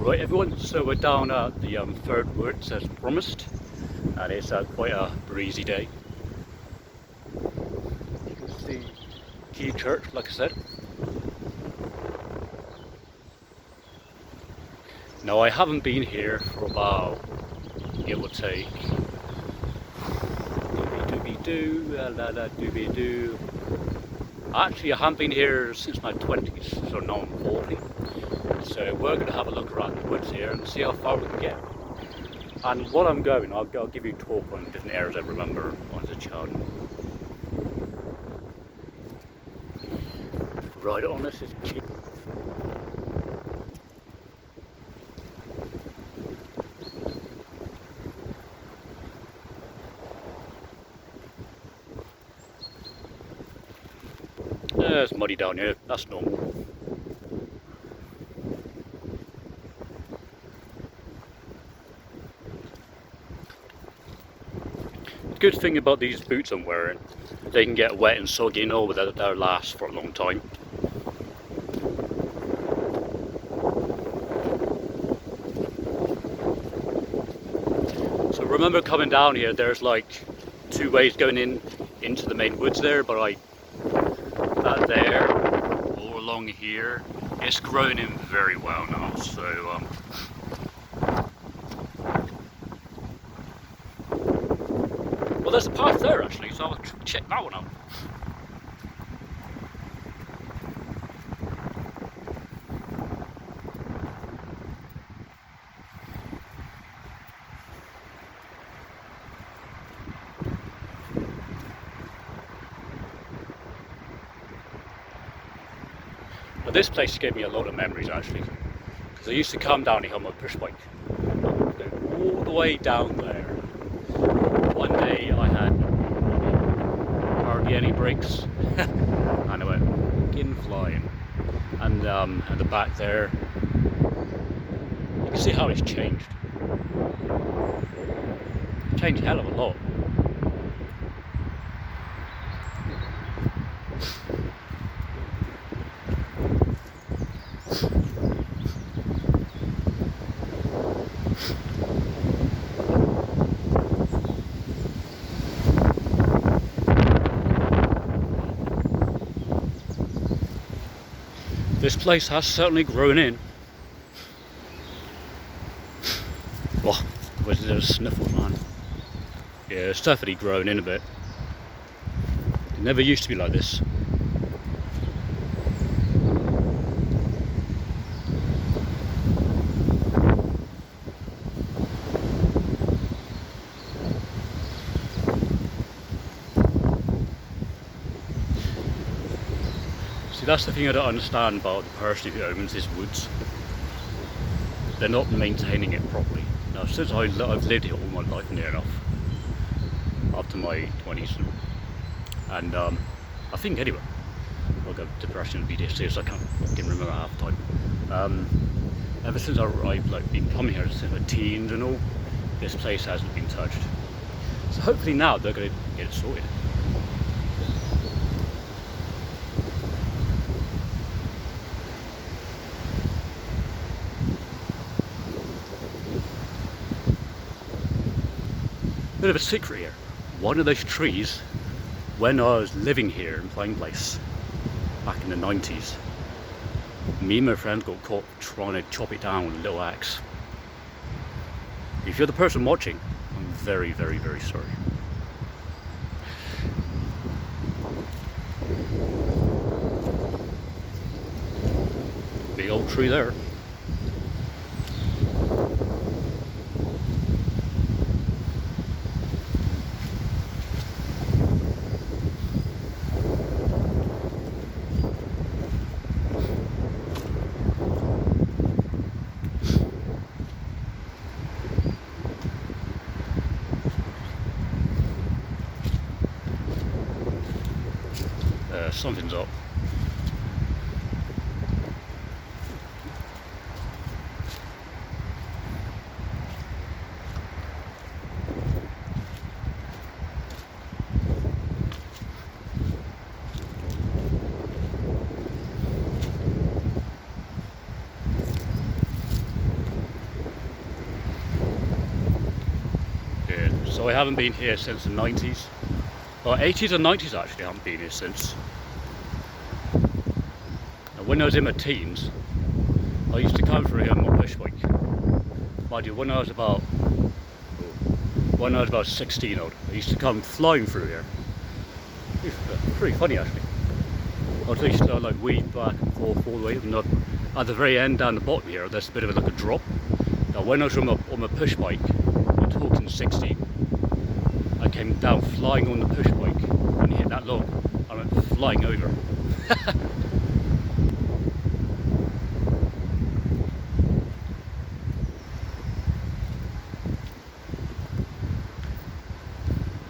Right everyone, so we're down at the third woods as promised, and it's quite a breezy day. You can see Key Church, like I said. Now I haven't been here for about, give or take, doobie-doo, la-la-doobie-doo. Actually, I haven't been here since my 20s, so now I'm 40. So we're going to have a look around the woods here and see how far we can get. And while I'm going, I'll give you a talk on different areas I remember as a child. Right on, this is Key. It's muddy down here, that's normal. The good thing about these boots I'm wearing, they can get wet and soggy and all, but they'll last for a long time. So remember coming down here, there's like two ways going into the main woods there, but that there, all along here, it's grown in very well now, so well, there's a path there actually, so I'll check that one out. But this place gave me a lot of memories actually, because I used to come down here on my push bike, all the way down there. One day I had hardly any brakes, and I went in flying. And at the back there, you can see how it's changed. It's changed a hell of a lot. This place has certainly grown in. Oh, where's there a sniffle, man? Yeah, it's definitely grown in a bit. It never used to be like this. See, that's the thing I don't understand about the person who owns these woods. They're not maintaining it properly. Now, since I've lived here all my life near enough, up to my 20s, and I think anyway, I've got depression and PTSD, so I can't remember half the time. Ever since I've been coming here since my teens and all, this place hasn't been touched. So hopefully now they're going to get it sorted. Bit of a secret here. One of those trees, when I was living here in Plain Place back in the 90s, me and my friends got caught trying to chop it down with a little axe. If you're the person watching, I'm very, very, very sorry. Big old tree there. Something's up. So I haven't been here since the 90s. Or 80s and 90s actually, I haven't been here since. Now, when I was in my teens, I used to come through here on my push bike. Mind you, when I was about 16 odd, I used to come flying through here. It's pretty funny actually. I used to like weave back and forth all the way, and at the very end down the bottom here, there's a bit of like a drop. Now when I was on my push bike, I'm talking 16, I came down flying on the push bike and hit that log. I went flying over.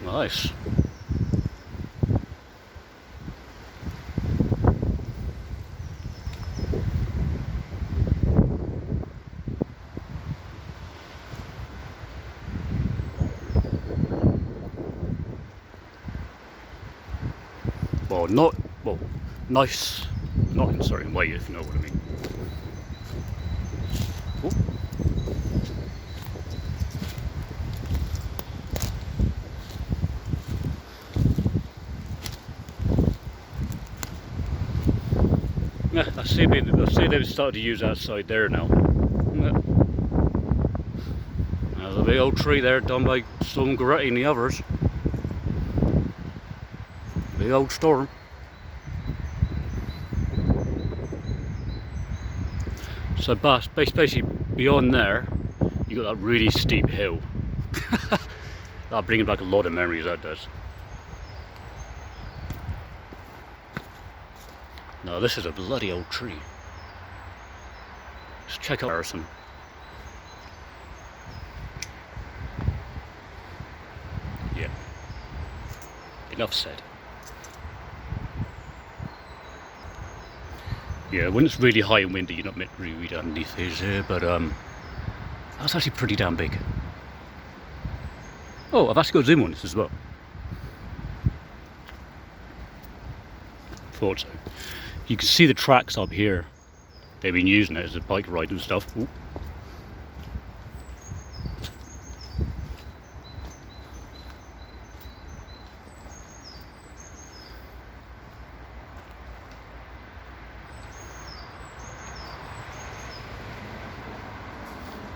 Nice. Well, nice, not in a certain way, if you know what I mean. Ooh. Yeah, I see they've started to use that side there now. Yeah. There's a big old tree there done by Storm Goretti and the others. Big old storm. So basically beyond there, you got that really steep hill. That brings back a lot of memories, that does. No, this is a bloody old tree. Let's check out Harrison. Yeah. Enough said. Yeah, when it's really high and windy, you're not meant to read underneath here, but that's actually pretty damn big. Oh, I've actually got zoom on this as well. Thought so. You can see the tracks up here. They've been using it as a bike ride and stuff. Ooh.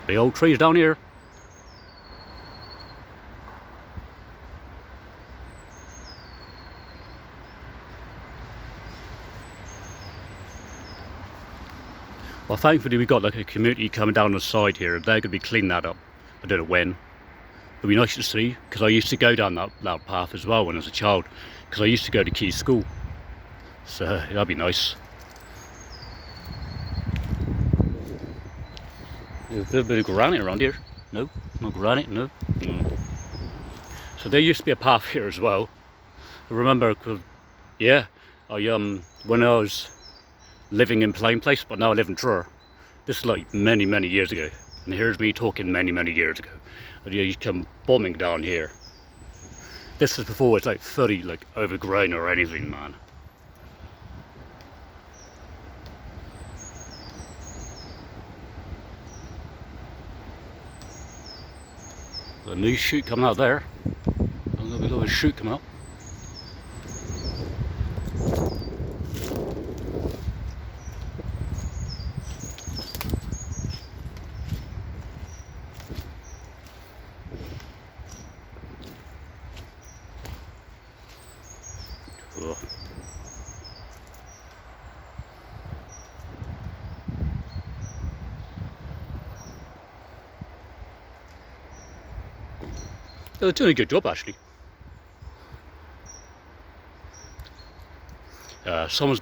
Big old trees down here. Well, thankfully we've got like a community coming down the side here. They're going to be cleaning that up. I don't know when. It'll be nice to see, because I used to go down that path as well when I was a child, because I used to go to Key School. So that'd be nice. There's a bit of granite around here. No, no granite, no. So there used to be a path here as well. I remember, yeah, when I was living in Plain Place, but now I live in Truro. This is like many years ago. And here's me talking many years ago. And you come bombing down here. This is before it's like fully like overgrown or anything, man. A new chute coming out there. A little chute come out. Ugh. They're doing a good job actually. Someone's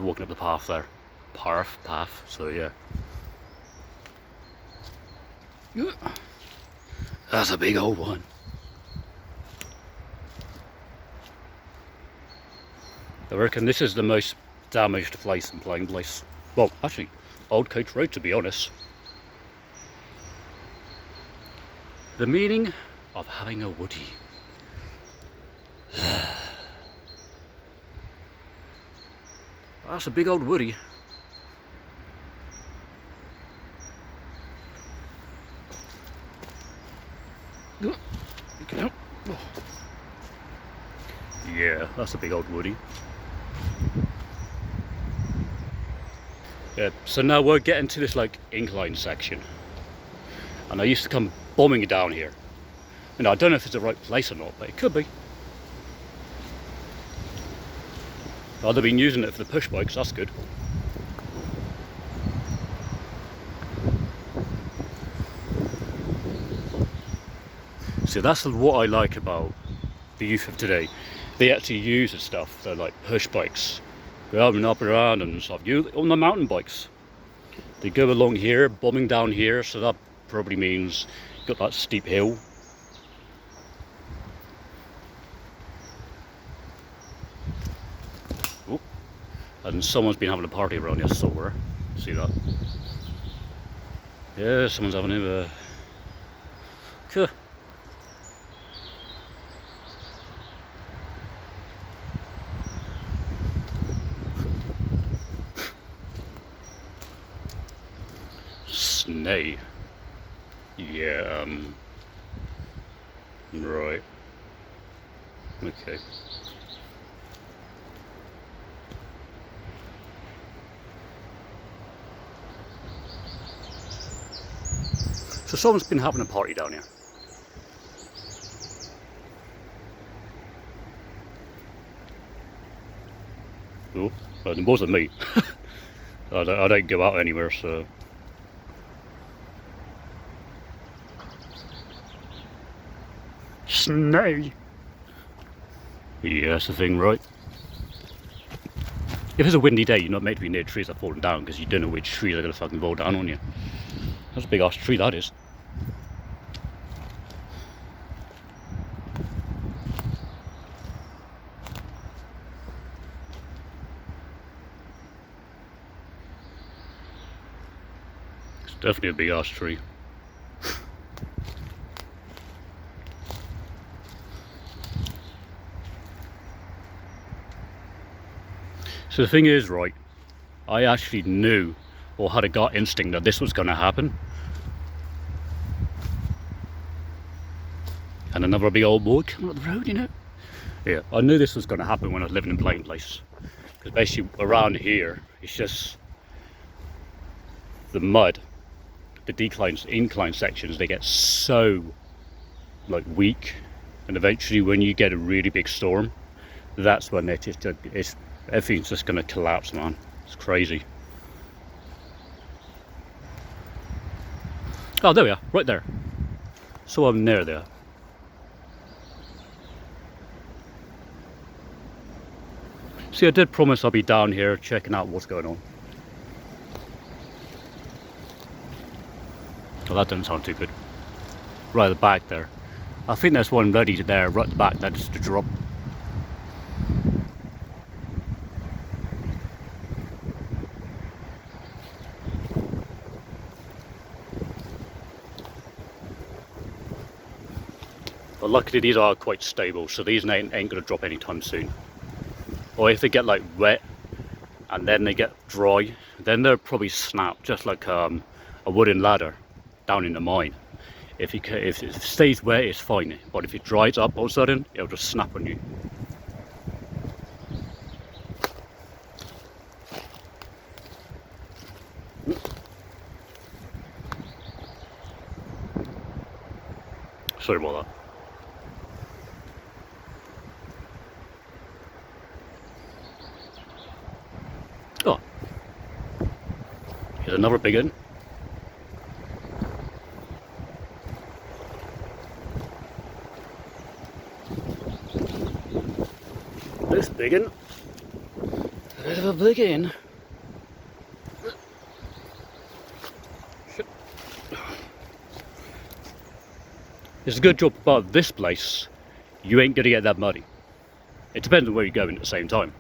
walking up the path there. Path, so yeah. That's a big old one. I reckon this is the most damaged place in Plain Place. Well, actually, Old Coach Road, to be honest. The meaning of having a woody. That's a big old woody. Get out. Oh. Yeah, that's a big old woody. Yeah, so now we're getting to this like incline section. And I used to come bombing down here. And I don't know if it's the right place or not, but it could be. Well, they've been using it for the push bikes, that's good. So that's what I like about the youth of today. They actually use the stuff, they're like push bikes. Go out and up and around and stuff. You on the mountain bikes. They go along here, bombing down here, so that probably means got that steep hill. Oh, and someone's been having a party around here somewhere. See that? Yeah, someone's having a Snay. Yeah, right. Okay. So someone's been having a party down here. Oh, well, it wasn't me. I don't go out anywhere, so. Snay. Yeah, that's the thing, right? If it's a windy day, you're not meant to be near trees that are falling down because you don't know which trees are going to fucking fall down on you. That's a big ass tree, that is. It's definitely a big ass tree. So the thing is, right, I actually knew or had a gut instinct that this was going to happen. And another big old boy coming up the road, you know. Yeah, I knew this was going to happen when I was living in Plain Place. Because basically around here, it's just the mud, the incline sections, they get so like weak. And eventually when you get a really big storm, that's when everything's just going to collapse, man. It's crazy. Oh, there we are, right there. So I'm near there. See, I did promise I'll be down here checking out what's going on. Well, that doesn't sound too good. Right at the back there. I think there's one ready there, right at the back, that's to drop. But luckily these are quite stable, so these ain't going to drop anytime soon. Or if they get like wet and then they get dry, then they'll probably snap, just like a wooden ladder down in the mine. If it stays wet, it's fine, but if it dries up all of a sudden, it'll just snap on you. Sorry about that. Oh, here's another big one. This big one. A bit of a big one. It's a good job about this place. You ain't gonna get that muddy. It depends on where you're going at the same time.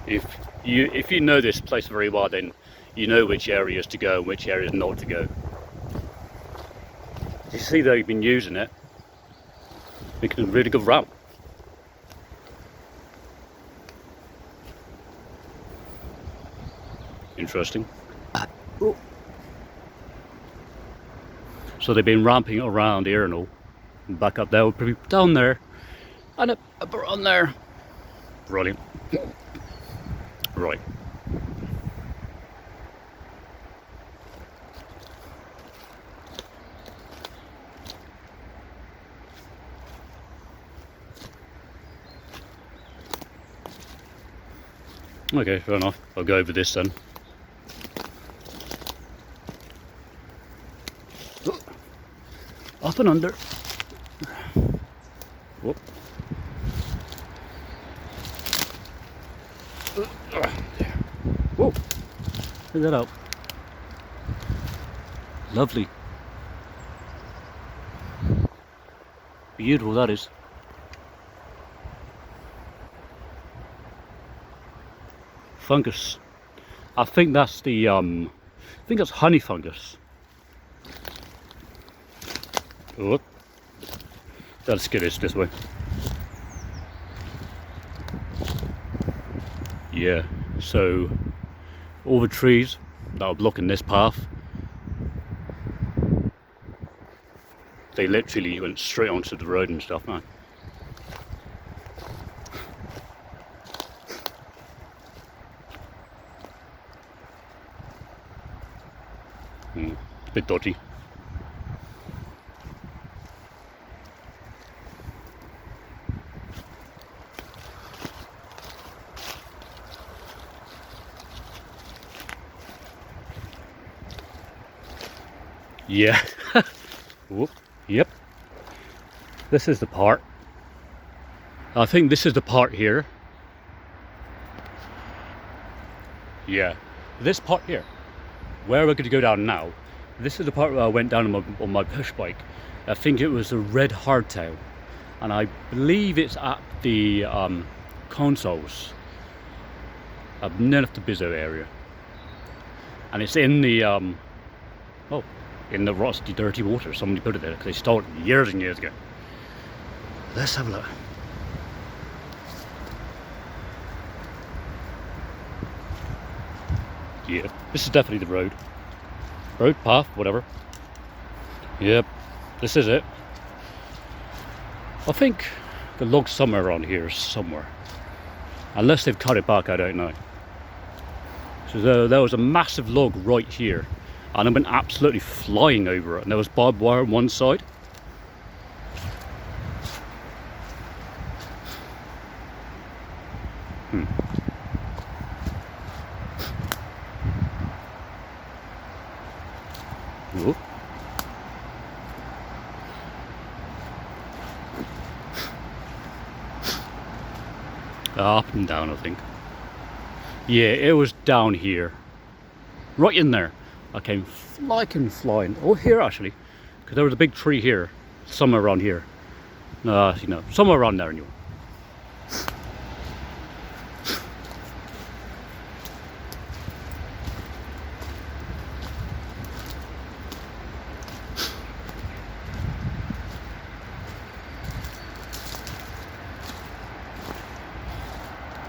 If you know this place very well, then you know which areas to go and which areas not to go. You see they've been using it, making a really good route. Interesting. So they've been ramping it around here and all. And back up there, probably down there, and up around there. Brilliant. Right. Okay, fair enough. I'll go over this then. Up and under. Whoop. There. Whoa. Check that out. Lovely. Beautiful that is. Fungus. I think that's the I think that's honey fungus. Oh, let's get this way. Yeah, so all the trees that are blocking this path, they literally went straight onto the road and stuff, man. Bit dodgy. Yeah. Whoop. Yep. This is the part. I think this is the part here. Yeah. This part here, where we're going to go down now. This is the part where I went down on my push bike. I think it was a red hardtail, and I believe it's at the consoles of near the Bizzo area, and it's in the in the rusty, dirty water. Somebody put it there because they stole it years and years ago. Let's have a look. Yeah, this is definitely the road. Road, path, whatever. Yep, this is it. I think the log's somewhere around here, somewhere. Unless they've cut it back, I don't know. So there was a massive log right here, and I've been absolutely flying over it. And there was barbed wire on one side. Ooh. Up and down, I think. Yeah, it was down here. Right in there. I came flying. Oh, here actually. Because there was a big tree here. Somewhere around here. You know, somewhere around there anyway.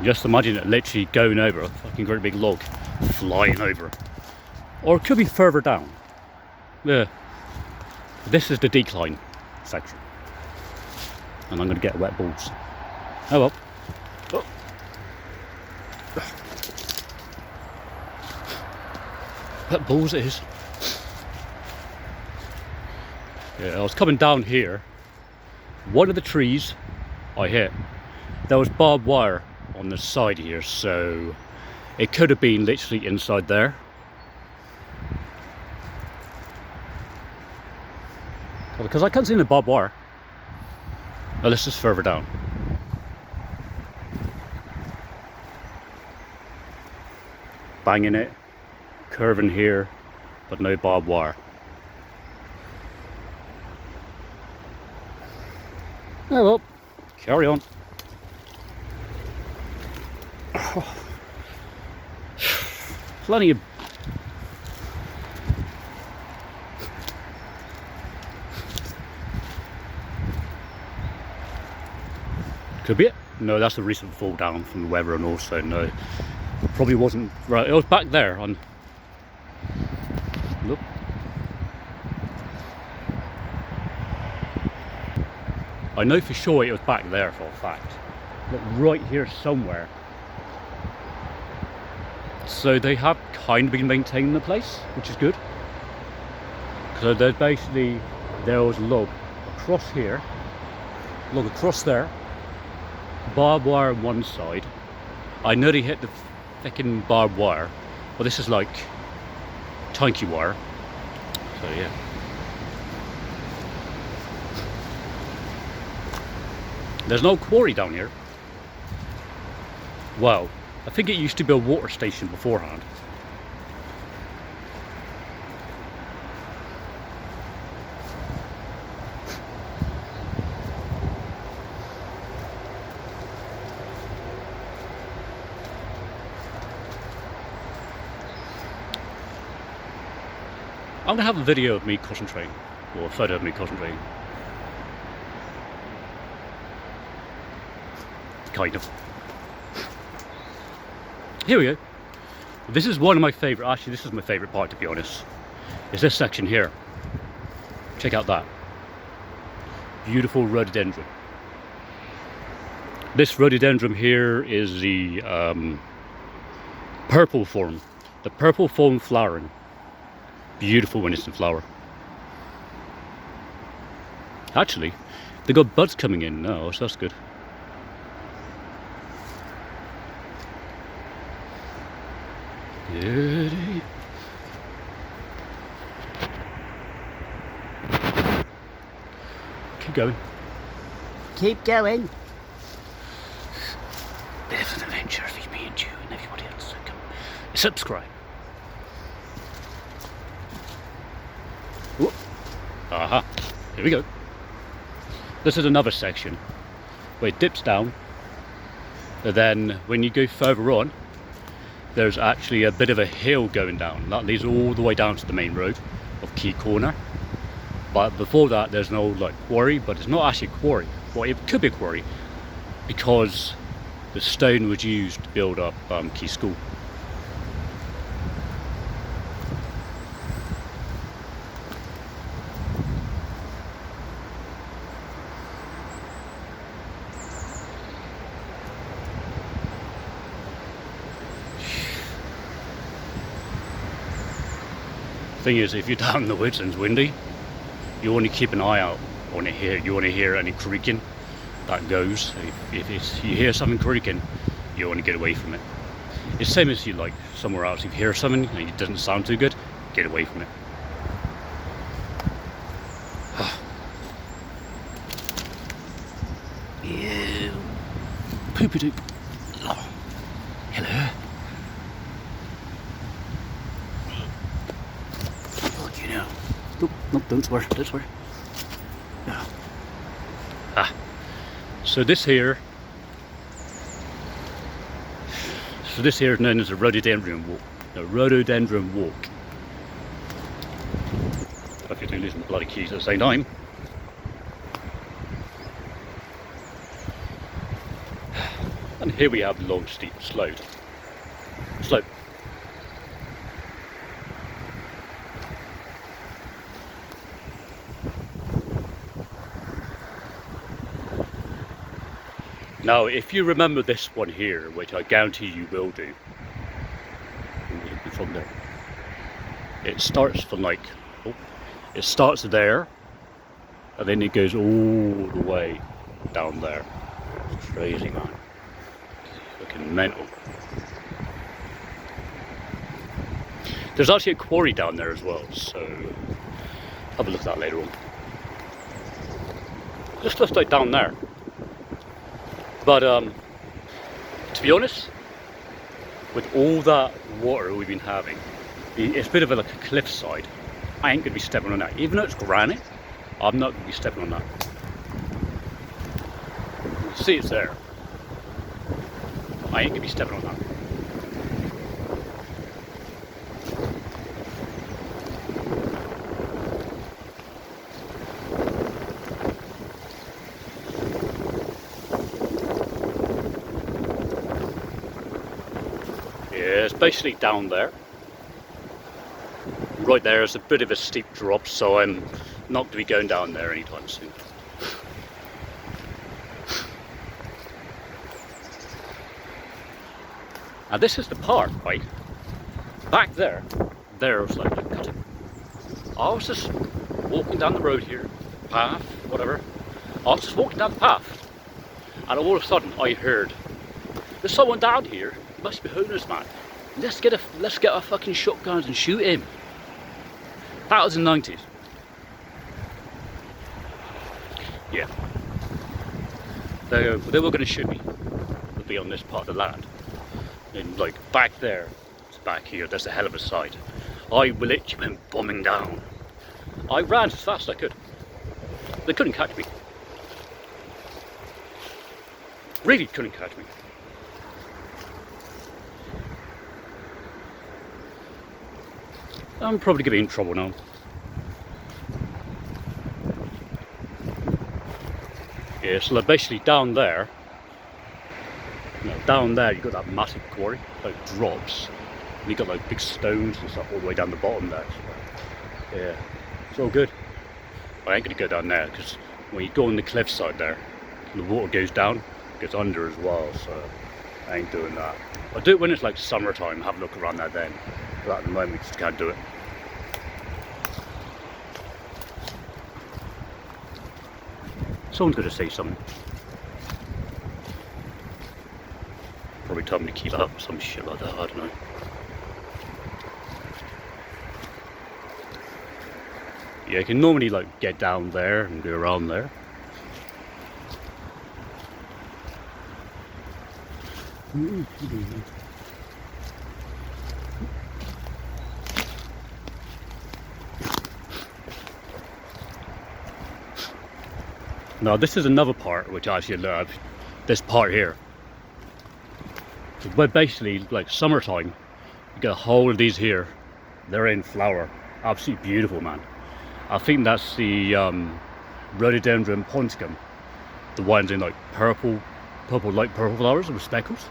Just imagine it literally going over a fucking great big log, flying over. Or it could be further down. Yeah. This is the decline section. And I'm going to get wet balls. Oh well. Oh. Wet balls it is. Yeah, I was coming down here. One of the trees I hit, there was barbed wire on the side here, so it could have been literally inside there. Because I can't see the barbed wire. Well, this is further down. Banging it, curving here, but no barbed wire. Oh well, carry on. Plenty of could be it. No, that's the recent fall down from the weather, and also no, probably wasn't right. It was back there on. Look. I know for sure it was back there for a fact. Look, right here somewhere. So they have kind of been maintaining the place, which is good. So there's basically, there was a log across here, log across there, barbed wire on one side. I nearly hit the fucking barbed wire, but this is like tanky wire. So yeah. There's no quarry down here. Wow, I think it used to be a water station beforehand. I'm gonna have a video of me concentrating, or a photo of me concentrating. Kind of. Here we go. This is one of my favourite, actually this is my favourite part to be honest. It's this section here. Check out that. Beautiful rhododendron. This rhododendron here is the purple form. The purple form flowering. Beautiful when it's in flower. Actually, they got buds coming in now, so that's good. Keep going. Keep going. Bit of an adventure for me and you and everybody else. So come subscribe. Aha, here we go. This is another section where it dips down, and then when you go further on, there's actually a bit of a hill going down. That leads all the way down to the main road of Quay Corner. But before that, there's an old like quarry, but it's not actually a quarry. Well, it could be a quarry because the stone was used to build up Quay School. Thing is, if you're down in the woods and it's windy, you want to keep an eye out on it here. You want to hear any creaking that goes. If you hear something creaking, you want to get away from it. It's the same as you like somewhere else. If you hear something and it doesn't sound too good, get away from it. Ew. Poopy doop. Oh. Hello. Nope, don't swear, don't swear. No. So this here is known as a rhododendron walk. A rhododendron walk. If you're losing the bloody keys at the same time. And here we have the long steep slope. Now, if you remember this one here, which I guarantee you will do, from there, it starts from like, it starts there, and then it goes all the way down there. It's crazy, man. Looking mental. There's actually a quarry down there as well, so have a look at that later on. Just like down there. But to be honest, with all that water we've been having, it's a bit of like a cliffside. I ain't gonna be stepping on that. Even though it's granite, I'm not gonna be stepping on that. See, it's there. I ain't gonna be stepping on that. It's basically down there. Right there is a bit of a steep drop, so I'm not going to be going down there anytime soon. And this is the part, right? Back there, there's like a cutting. I was just walking down the road here, path, whatever. I was just walking down the path, and all of a sudden I heard, there's someone down here. It must be homeless, man. Let's get our fucking shotguns and shoot him. That was in the 90s. Yeah. They were going to shoot me. They'd be on this part of the land. And like back there, it's back here, there's a hell of a sight. I literally went bombing down. I ran as fast as I could. They couldn't catch me. Really couldn't catch me. I'm probably going to be in trouble now. Yeah, so like basically down there, down there you've got that massive quarry, like drops. And you've got like big stones and stuff all the way down the bottom there. So, yeah, it's all good. I ain't going to go down there because when you go on the cliffside there, the water goes down, goes under as well, so I ain't doing that. I'll do it when it's like summertime, have a look around there then. But at the moment, we just can't do it. Someone's going to say something. Probably tell me to keep up, some shit like that, I don't know. Yeah, you can normally like get down there and go around there. Now this is another part which I actually love. This part here. But basically, like summertime, you get a whole of these here. They're in flower. Absolutely beautiful, man. I think that's the Rhododendron ponticum. The ones in like purple, light purple flowers with speckles.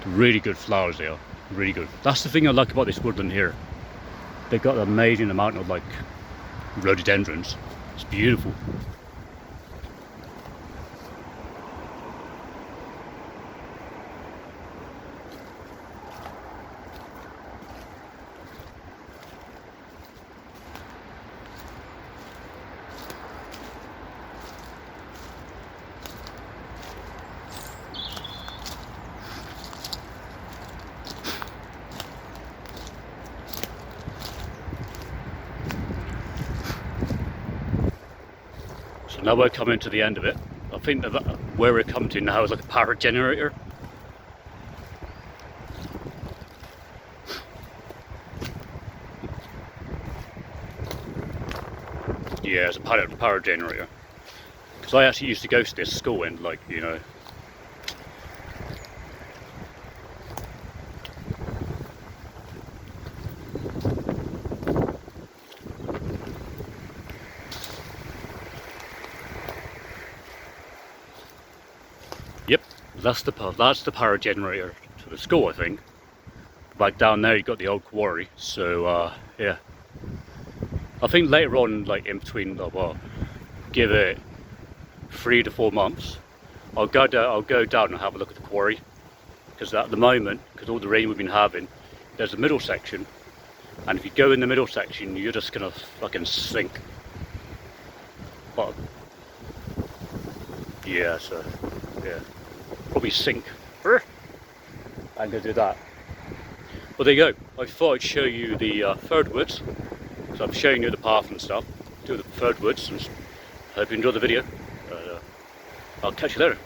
Really good flowers they are. Really good. That's the thing I like about this woodland here. They've got an amazing amount of like rhododendrons. It's beautiful. So now we're coming to the end of it. I think that where we're coming to now is like a power generator. Yeah, it's a power generator. Because I actually used to go to this school and like, you know. Yep, that's the power generator to the school, I think. Back down there you've got the old quarry, so yeah. I think later on, like in between, well, give it 3 to 4 months, I'll go down and have a look at the quarry. Because at the moment, because all the rain we've been having, there's a middle section, and if you go in the middle section, you're just gonna fucking sink. But yeah, so yeah, probably sink. I'm gonna do that. Well, there you go. I thought I'd show you the Ferd Woods. So I'm showing you the path and stuff to the Ferd Woods, and I hope you enjoyed the video. I'll catch you later.